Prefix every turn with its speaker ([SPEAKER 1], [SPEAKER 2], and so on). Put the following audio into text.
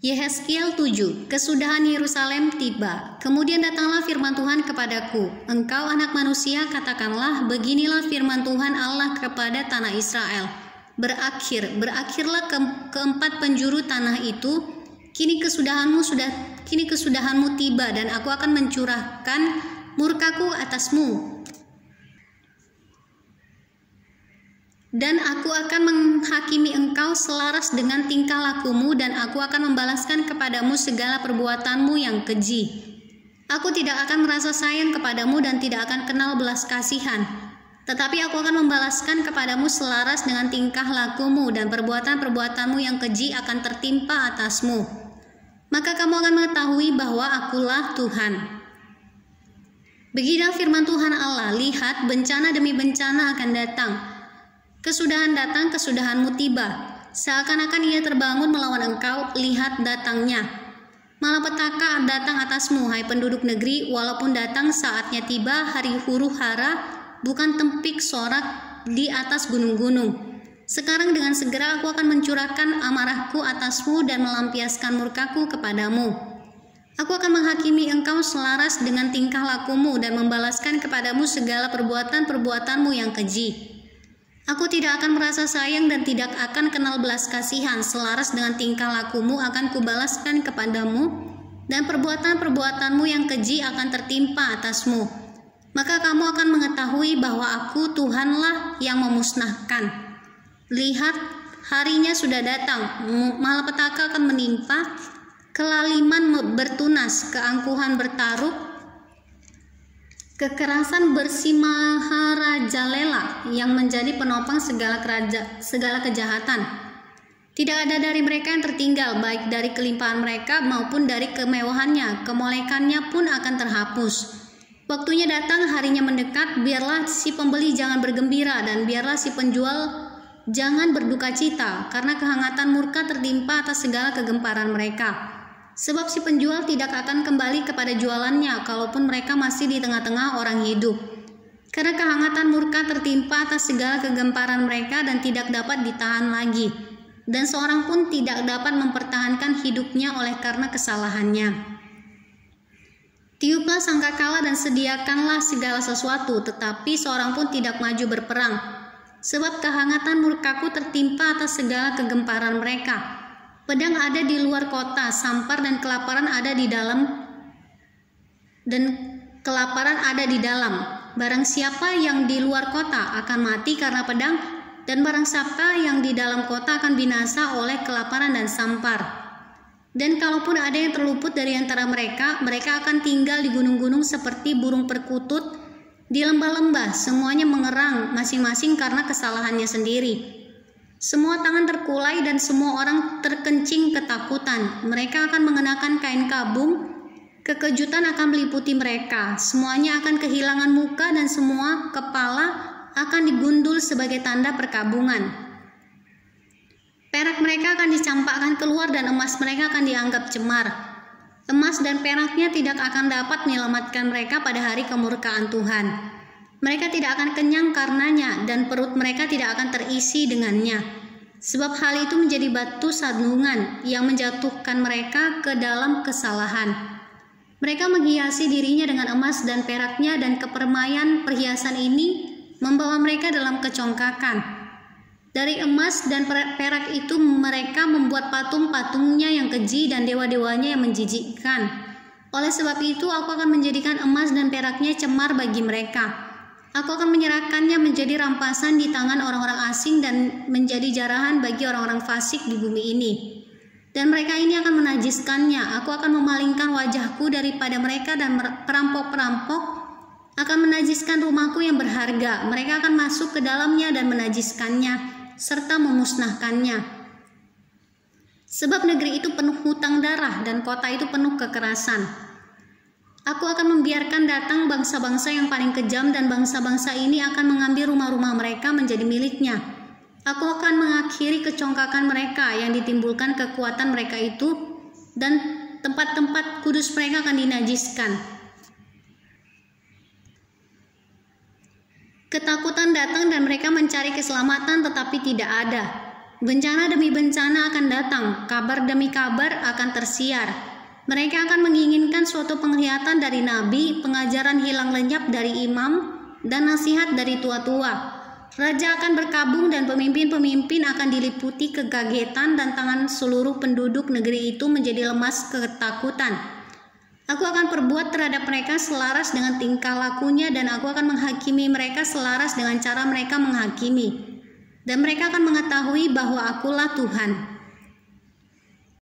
[SPEAKER 1] Yehezkiel 7. Kesudahan Yerusalem tiba. Kemudian datanglah firman Tuhan kepadaku. Engkau anak manusia, katakanlah, beginilah firman Tuhan Allah kepada tanah Israel. Berakhirlah keempat penjuru tanah itu. Kini kesudahanmu tiba, dan aku akan mencurahkan murkaku atasmu. Dan aku akan menghakimi engkau selaras dengan tingkah lakumu, dan aku akan membalaskan kepadamu segala perbuatanmu yang keji. Aku tidak akan merasa sayang kepadamu dan tidak akan kenal belas kasihan. Tetapi aku akan membalaskan kepadamu selaras dengan tingkah lakumu, dan perbuatan-perbuatanmu yang keji akan tertimpa atasmu. Maka kamu akan mengetahui bahwa akulah Tuhan. Beginilah firman Tuhan Allah, lihat, bencana demi bencana akan datang. Kesudahan datang, kesudahanmu tiba. Seakan-akan ia terbangun melawan engkau, lihat datangnya. Malapetaka datang atasmu, hai penduduk negeri, walaupun datang saatnya tiba, hari huru-hara, bukan tempik sorak di atas gunung-gunung. Sekarang dengan segera aku akan mencurahkan amarahku atasmu dan melampiaskan murkaku kepadamu. Aku akan menghakimi engkau selaras dengan tingkah lakumu dan membalaskan kepadamu segala perbuatan-perbuatanmu yang keji. Aku tidak akan merasa sayang dan tidak akan kenal belas kasihan, selaras dengan tingkah lakumu akan kubalaskan kepadamu, dan perbuatan-perbuatanmu yang keji akan tertimpa atasmu. Maka kamu akan mengetahui bahwa aku Tuhanlah yang memusnahkan. Lihat, harinya sudah datang, malapetaka akan menimpa, kelaliman bertunas, keangkuhan bertaruh, kekerasan bersimaharajalela yang menjadi penopang segala kejahatan. Tidak ada dari mereka yang tertinggal, baik dari kelimpahan mereka maupun dari kemewahannya. Kemolekannya pun akan terhapus. Waktunya datang, harinya mendekat, biarlah si pembeli jangan bergembira dan biarlah si penjual jangan berduka cita, karena kehangatan murka tertimpa atas segala kegemparan mereka. Sebab si penjual tidak akan kembali kepada jualannya, kalaupun mereka masih di tengah-tengah orang hidup. Karena kehangatan murka tertimpa atas segala kegemparan mereka dan tidak dapat ditahan lagi. Dan seorang pun tidak dapat mempertahankan hidupnya oleh karena kesalahannya. Tiuplah sangkakala dan sediakanlah segala sesuatu, tetapi seorang pun tidak maju berperang. Sebab kehangatan murkaku tertimpa atas segala kegemparan mereka. Pedang ada di luar kota, sampar dan kelaparan ada di dalam. Barang siapa yang di luar kota akan mati karena pedang, dan barang siapa yang di dalam kota akan binasa oleh kelaparan dan sampar. Dan kalaupun ada yang terluput dari antara mereka, mereka akan tinggal di gunung-gunung seperti burung perkutut, di lembah-lembah, semuanya mengerang masing-masing karena kesalahannya sendiri. Semua tangan terkulai dan semua orang terkencing ketakutan. Mereka akan mengenakan kain kabung, kekejutan akan meliputi mereka. Semuanya akan kehilangan muka dan semua kepala akan digundul sebagai tanda perkabungan. Perak mereka akan dicampakkan keluar dan emas mereka akan dianggap cemar. Emas dan peraknya tidak akan dapat menyelamatkan mereka pada hari kemurkaan Tuhan. Mereka tidak akan kenyang karenanya, dan perut mereka tidak akan terisi dengannya. Sebab hal itu menjadi batu sandungan yang menjatuhkan mereka ke dalam kesalahan. Mereka menghiasi dirinya dengan emas dan peraknya, dan kepermaian perhiasan ini membawa mereka dalam kecongkakan. Dari emas dan perak itu mereka membuat patung-patungnya yang keji dan dewa-dewanya yang menjijikkan. Oleh sebab itu aku akan menjadikan emas dan peraknya cemar bagi mereka. Aku akan menyerahkannya menjadi rampasan di tangan orang-orang asing dan menjadi jarahan bagi orang-orang fasik di bumi ini. Dan mereka ini akan menajiskannya. Aku akan memalingkan wajahku daripada mereka dan perampok-perampok akan menajiskan rumahku yang berharga. Mereka akan masuk ke dalamnya dan menajiskannya serta memusnahkannya. Sebab negeri itu penuh hutang darah dan kota itu penuh kekerasan. Aku akan membiarkan datang bangsa-bangsa yang paling kejam dan bangsa-bangsa ini akan mengambil rumah-rumah mereka menjadi miliknya. Aku akan mengakhiri kecongkakan mereka yang ditimbulkan kekuatan mereka itu, dan tempat-tempat kudus mereka akan dinajiskan. Ketakutan datang dan mereka mencari keselamatan tetapi tidak ada. Bencana demi bencana akan datang, kabar demi kabar akan tersiar. Mereka akan menginginkan suatu penglihatan dari nabi, pengajaran hilang lenyap dari imam, dan nasihat dari tua-tua. Raja akan berkabung dan pemimpin-pemimpin akan diliputi kekagetan dan tangan seluruh penduduk negeri itu menjadi lemas ketakutan. Aku akan perbuat terhadap mereka selaras dengan tingkah lakunya dan aku akan menghakimi mereka selaras dengan cara mereka menghakimi. Dan mereka akan mengetahui bahwa akulah Tuhan.